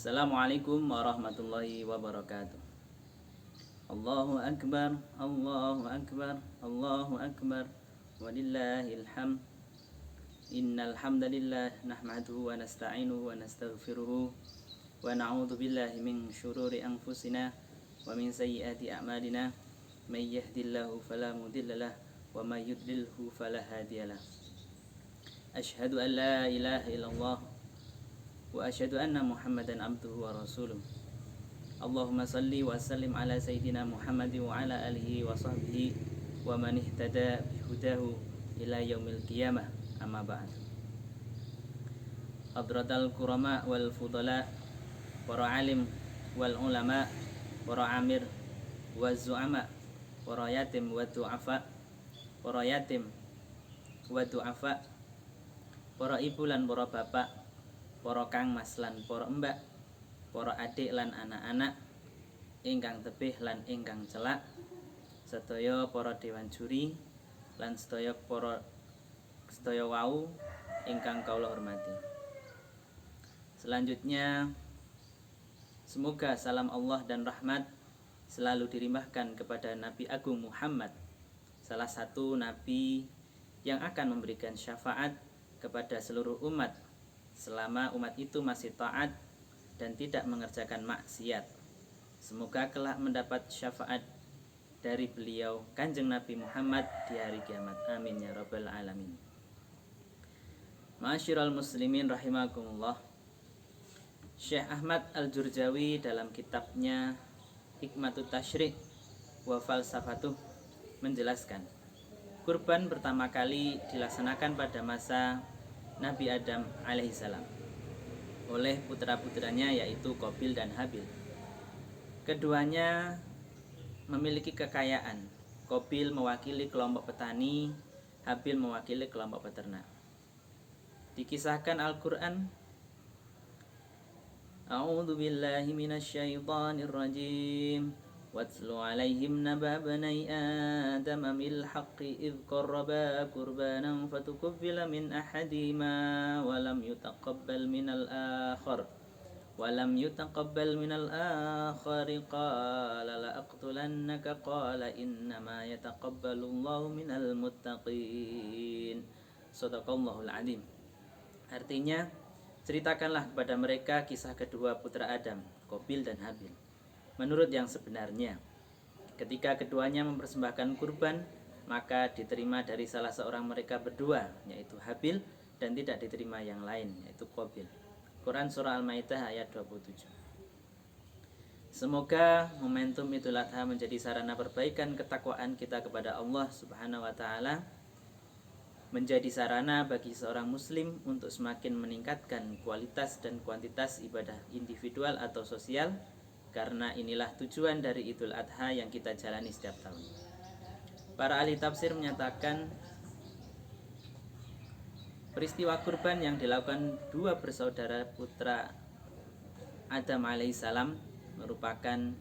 Assalamualaikum warahmatullahi wabarakatuh. Allahu akbar, Allahu akbar, Allahu akbar, walillahil hamd. Innal hamdalillah nahmaduhu wa nasta'inuhu wa nastaghfiruhu wa na'udzu billahi min syururi anfusina wa min sayyiati a'malina. May yahdihillahu fala mudhillalah wa may yudlilhu fala hadiyalah. Asyhadu an la ilaha illallah wa asyhadu anna Muhammadan abduhu wa rasuluh. Allahumma salli wa sallim ala sayyidina Muhammad wa ala alihi wa sahbihi wa man ihtada bihudahu ila yaumil qiyamah. Amma ba'd. Hadratal kurama wal fudala, para alim wal ulama, para amir wal zu'ama, para yatim wa du'afa, para yatim wa du'afa, para ibu lan para bapak, para kang mas lan para mbak, para adik lan anak-anak, ingkang tebih lan ingkang celak, sedaya para dewan juri lan sedaya wau ingkang kaula hormati. Selanjutnya, semoga salam Allah dan rahmat selalu dilimpahkan kepada Nabi Agung Muhammad, salah satu nabi yang akan memberikan syafaat kepada seluruh umat selama umat itu masih taat dan tidak mengerjakan maksiat. Semoga kelak mendapat syafaat dari beliau Kanjeng Nabi Muhammad di hari kiamat. Amin ya rabbal alamin. Ma'asyiral muslimin rahimakumullah. Syekh Ahmad Al-Jurjawi dalam kitabnya Hikmatut Tasyrik wa Falsafatuh menjelaskan, kurban pertama kali dilaksanakan pada masa Nabi Adam alaihissalam oleh putra-putranya yaitu Qabil dan Habil. Keduanya memiliki kekayaan. Qabil mewakili kelompok petani, Habil mewakili kelompok peternak. Dikisahkan Al-Quran, A'udzu billahi minasyaitonir rajim. Watlu alaihim naba bani Adam bil haqqi idh qarraba qurbanan fatuqabbala min ahadihima wa lam yutaqabbal minal akhar qala la aqtulannaka qala innama yataqabbalullahu minal muttaqin. Shadaqallahul adzim. Artinya, ceritakanlah kepada mereka kisah kedua putra Adam, Qabil dan Habil. Menurut yang sebenarnya, ketika keduanya mempersembahkan kurban, maka diterima dari salah seorang mereka berdua, yaitu Habil, dan tidak diterima yang lain, yaitu Qabil. Quran Surah Al-Maidah ayat 27. Semoga momentum Idul Adha menjadi sarana perbaikan ketakwaan kita kepada Allah Subhanahu wa Ta'ala, menjadi sarana bagi seorang muslim untuk semakin meningkatkan kualitas dan kuantitas ibadah individual atau sosial, karena inilah tujuan dari Idul Adha yang kita jalani setiap tahun. Para ahli tafsir menyatakan peristiwa kurban yang dilakukan dua bersaudara putra Adam alaihissalam merupakan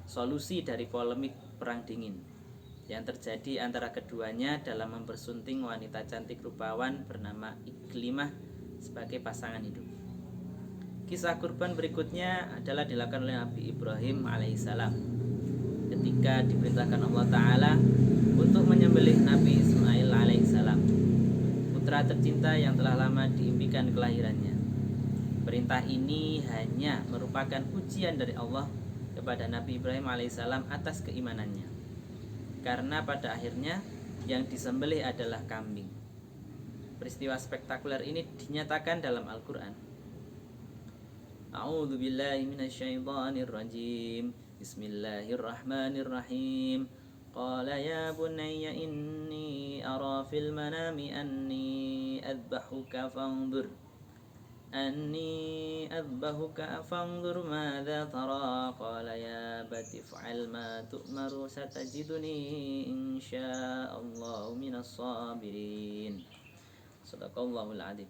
solusi dari polemik perang dingin yang terjadi antara keduanya dalam mempersunting wanita cantik rupawan bernama Iklimah sebagai pasangan hidup. Kisah kurban berikutnya adalah dilakukan oleh Nabi Ibrahim alaihissalam ketika diperintahkan Allah Ta'ala untuk menyembelih Nabi Ismail alaihissalam, putra tercinta yang telah lama diimpikan kelahirannya. Perintah ini hanya merupakan ujian dari Allah kepada Nabi Ibrahim alaihissalam atas keimanannya, karena pada akhirnya yang disembelih adalah kambing. Peristiwa spektakuler ini dinyatakan dalam Al-Quran. A'udzu billahi minasyaitonir rajim. Bismillahirrahmanirrahim. Qala ya bunayya inni ara fil manami anni adbahuka fanzur madza tara. Qala ya bati fa'al ma tu'maru satajiduni insyaallahu minas sabirin. Shadaqallahul adzim.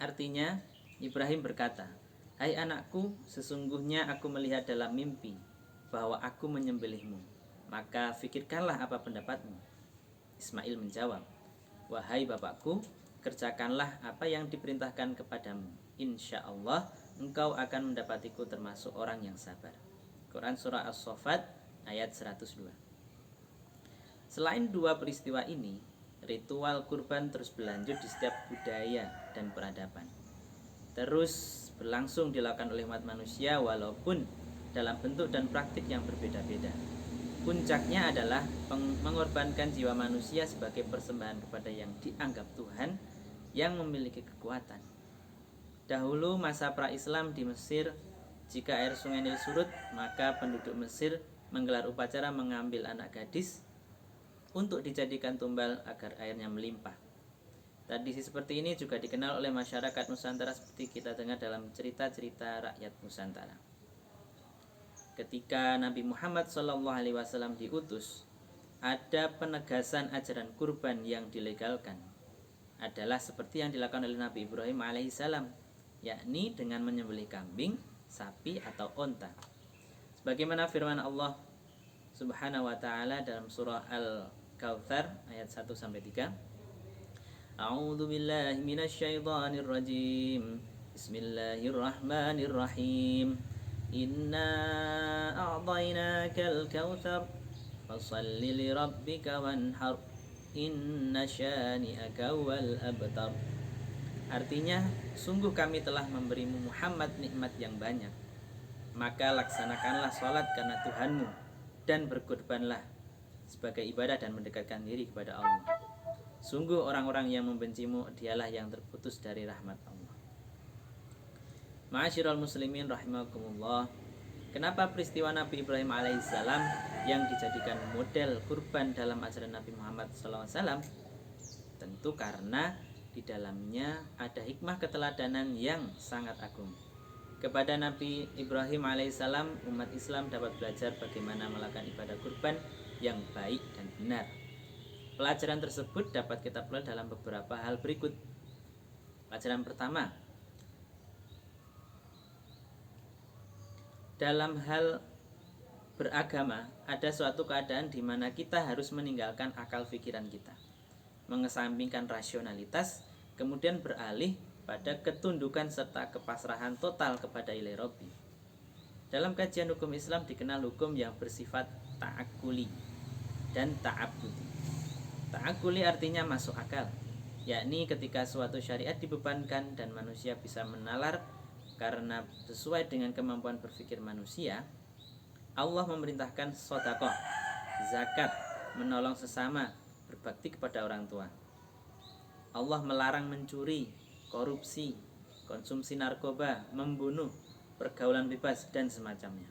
Artinya, Ibrahim berkata, "Hai anakku, sesungguhnya aku melihat dalam mimpi bahwa aku menyembelihmu. Maka fikirkanlah apa pendapatmu." Ismail menjawab, "Wahai bapakku, kerjakanlah apa yang diperintahkan kepadamu. Insya Allah engkau akan mendapatiku termasuk orang yang sabar. Quran Surah As-Saffat ayat 102. Selain dua peristiwa ini, ritual kurban terus berlanjut di setiap budaya dan peradaban. Terus berlangsung dilakukan oleh umat manusia walaupun dalam bentuk dan praktik yang berbeda-beda. Puncaknya adalah mengorbankan jiwa manusia sebagai persembahan kepada yang dianggap Tuhan yang memiliki kekuatan. Dahulu masa pra-Islam di Mesir, jika air sungai Nil surut, maka penduduk Mesir menggelar upacara mengambil anak gadis untuk dijadikan tumbal agar airnya melimpah. Tradisi seperti ini juga dikenal oleh masyarakat Nusantara seperti kita dengar dalam cerita-cerita rakyat Nusantara. Ketika Nabi Muhammad SAW diutus, ada penegasan ajaran kurban yang dilegalkan. Adalah seperti yang dilakukan oleh Nabi Ibrahim alaihissalam, yakni dengan menyembelih kambing, sapi atau onta. Sebagaimana firman Allah Subhanahu wa taala dalam surah Al-Kautsar ayat 1-3. A'udzu billahi minasyaitonir rajim. Bismillahirrahmanirrahim. Inna a'tainakal kautsar fashalli lirabbika wanhar inna syani'aka wal abtar. Artinya, sungguh kami telah memberimu Muhammad nikmat yang banyak, maka laksanakanlah sholat karena Tuhanmu dan berkurbanlah sebagai ibadah dan mendekatkan diri kepada Allah. Sungguh orang-orang yang membencimu dialah yang terputus dari rahmat Allah. Ma'asyiral muslimin rahimakumullah. Kenapa peristiwa Nabi Ibrahim alaihissalam yang dijadikan model kurban dalam ajaran Nabi Muhammad SAW? Tentu karena di dalamnya ada hikmah keteladanan yang sangat agung. Kepada Nabi Ibrahim alaihissalam, umat Islam dapat belajar bagaimana melakukan ibadah kurban yang baik dan benar. Pelajaran tersebut dapat kita peroleh dalam beberapa hal berikut. Pelajaran pertama, dalam hal beragama ada suatu keadaan di mana kita harus meninggalkan akal pikiran kita, mengesampingkan rasionalitas, kemudian beralih pada ketundukan serta kepasrahan total kepada ilahi Rabbi. Dalam kajian hukum Islam dikenal hukum yang bersifat ta'akuli dan ta'abudi. Ta'akuli artinya masuk akal, yakni ketika suatu syariat dibebankan dan manusia bisa menalar karena sesuai dengan kemampuan berpikir manusia. Allah memerintahkan sedekah, zakat, menolong sesama, berbakti kepada orang tua. Allah melarang mencuri, korupsi, konsumsi narkoba, membunuh, pergaulan bebas, dan semacamnya.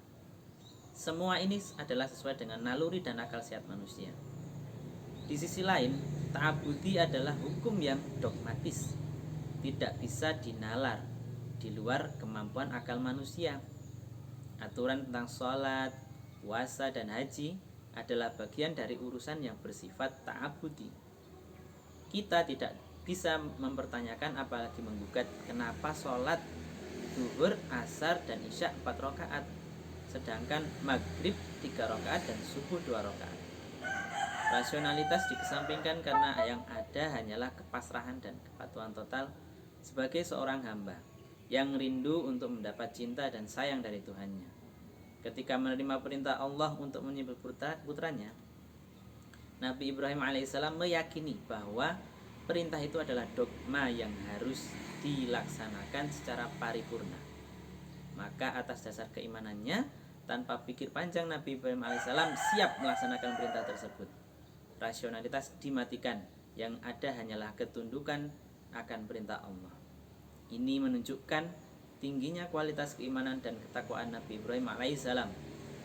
Semua ini adalah sesuai dengan naluri dan akal sehat manusia. Di sisi lain, ta'abudi adalah hukum yang dogmatis, tidak bisa dinalar, di luar kemampuan akal manusia. Aturan tentang sholat, puasa, dan haji adalah bagian dari urusan yang bersifat ta'abudi. Kita tidak bisa mempertanyakan apalagi menggugat kenapa sholat zuhur, asar, dan isya 4 rakaat, sedangkan maghrib 3 rakaat dan subuh 2 rakaat. Rasionalitas dikesampingkan karena yang ada hanyalah kepasrahan dan kepatuhan total sebagai seorang hamba yang rindu untuk mendapat cinta dan sayang dari Tuhannya. Ketika menerima perintah Allah untuk menyembelih putranya, Nabi Ibrahim alaihissalam meyakini bahwa perintah itu adalah dogma yang harus dilaksanakan secara paripurna. Maka atas dasar keimanannya, tanpa pikir panjang Nabi Ibrahim alaihissalam siap melaksanakan perintah tersebut. Rasionalitas dimatikan, yang ada hanyalah ketundukan akan perintah Allah. Ini menunjukkan tingginya kualitas keimanan dan ketakwaan Nabi Ibrahim alaihissalam,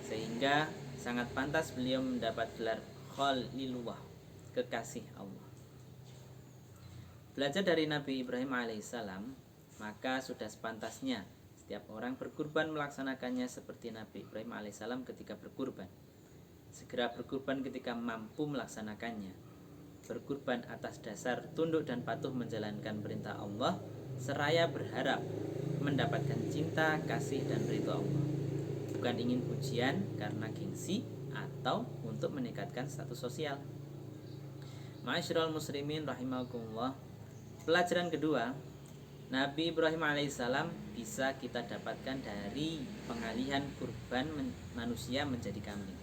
sehingga sangat pantas beliau mendapat gelar Khalilullah, kekasih Allah. Belajar dari Nabi Ibrahim alaihissalam, maka sudah sepantasnya setiap orang berkurban melaksanakannya seperti Nabi Ibrahim alaihissalam ketika berkurban. Segera berkurban ketika mampu melaksanakannya. Berkurban atas dasar tunduk dan patuh menjalankan perintah Allah, seraya berharap mendapatkan cinta, kasih, dan ridho Allah. Bukan ingin pujian karena gengsi atau untuk meningkatkan status sosial. Ma'asyiral muslimin rahimakumullah. Pelajaran kedua, Nabi Ibrahim alaihissalam bisa kita dapatkan dari pengalihan kurban manusia menjadi kambing.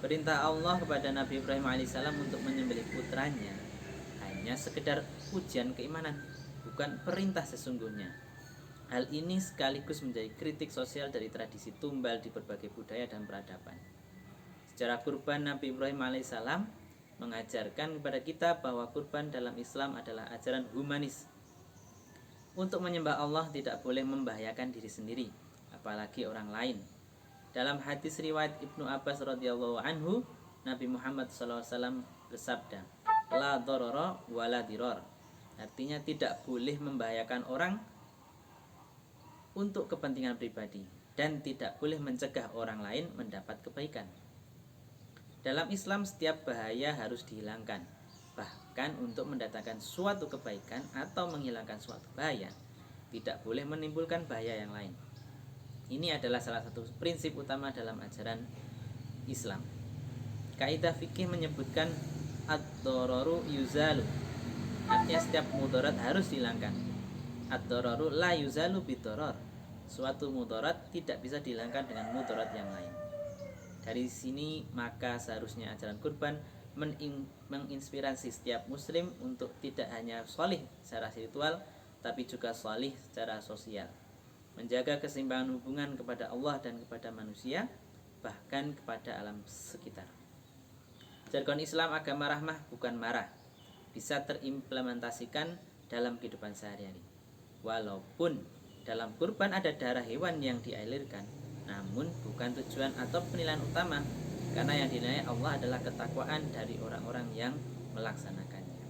Perintah Allah kepada Nabi Ibrahim alaihissalam untuk menyembelih putranya hanya sekedar ujian keimanan, bukan perintah sesungguhnya. Hal ini sekaligus menjadi kritik sosial dari tradisi tumbal di berbagai budaya dan peradaban. Secara kurban, Nabi Ibrahim alaihissalam mengajarkan kepada kita bahwa kurban dalam Islam adalah ajaran humanis. Untuk menyembah Allah tidak boleh membahayakan diri sendiri, apalagi orang lain. Dalam hadis riwayat Ibnu Abbas radhiyallahu anhu, Nabi Muhammad SAW bersabda, "La dororo wala diror." Artinya tidak boleh membahayakan orang untuk kepentingan pribadi dan tidak boleh mencegah orang lain mendapat kebaikan. Dalam Islam setiap bahaya harus dihilangkan. Bahkan untuk mendatangkan suatu kebaikan atau menghilangkan suatu bahaya, tidak boleh menimbulkan bahaya yang lain. Ini adalah salah satu prinsip utama dalam ajaran Islam. Kaidah fikih menyebutkan ad-dororu yuzalu. Artinya setiap mudarat harus dihilangkan. Ad-dororu la yuzalu bidoror. Suatu mudarat tidak bisa dihilangkan dengan mudarat yang lain. Dari sini maka seharusnya ajaran kurban menginspirasi setiap muslim untuk tidak hanya sholih secara spiritual, tapi juga sholih secara sosial, menjaga keseimbangan hubungan kepada Allah dan kepada manusia, bahkan kepada alam sekitar. Jargon Islam agama rahmah bukan marah bisa terimplementasikan dalam kehidupan sehari-hari. Walaupun dalam kurban ada darah hewan yang dialirkan, namun bukan tujuan atau penilaian utama, karena yang dinilai Allah adalah ketakwaan dari orang-orang yang melaksanakannya.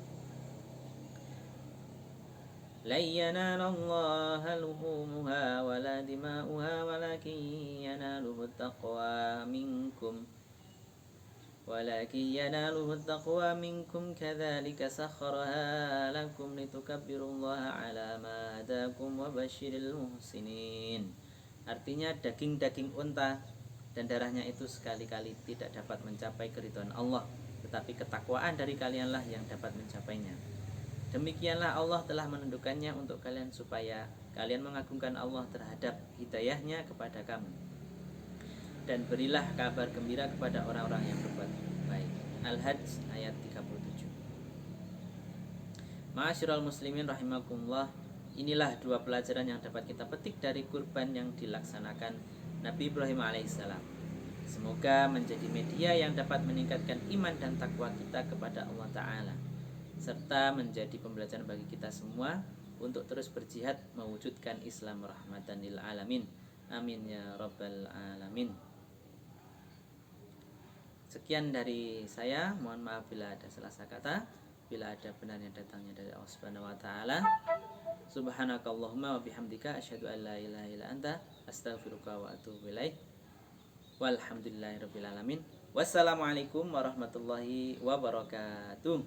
La yanalallaha luhumuha wala dima'uha walakin yanaluhu taqwa minkum kadzalika sakharaha lakum litukabbirullaha ala ma hadakum wa basyiril muhsinin. Artinya daging-daging unta dan darahnya itu sekali-kali tidak dapat mencapai keridhaan Allah, tetapi ketakwaan dari kalianlah yang dapat mencapainya. Demikianlah Allah telah menentukannya untuk kalian supaya kalian mengagungkan Allah terhadap hidayahnya kepada kamu. Dan berilah kabar gembira kepada orang-orang yang berbuat baik. Al-Hajj ayat 37. Ma'asyiral muslimin rahimakumullah, inilah dua pelajaran yang dapat kita petik dari kurban yang dilaksanakan Nabi Ibrahim alaihissalam. Semoga menjadi media yang dapat meningkatkan iman dan takwa kita kepada Allah Ta'ala, serta menjadi pembelajaran bagi kita semua untuk terus berjihad mewujudkan Islam rahmatan lil alamin. Amin ya rabbal alamin. Sekian dari saya, mohon maaf bila ada salah kata, bila ada benar yang datangnya dari Allah Subhanahu wa taala. Subhanakallahumma wa bihamdika asyhadu an la ilaha illa anta astaghfiruka wa atubu ilaik. Walhamdulillahirabbil alamin. Wassalamualaikum warahmatullahi wabarakatuh.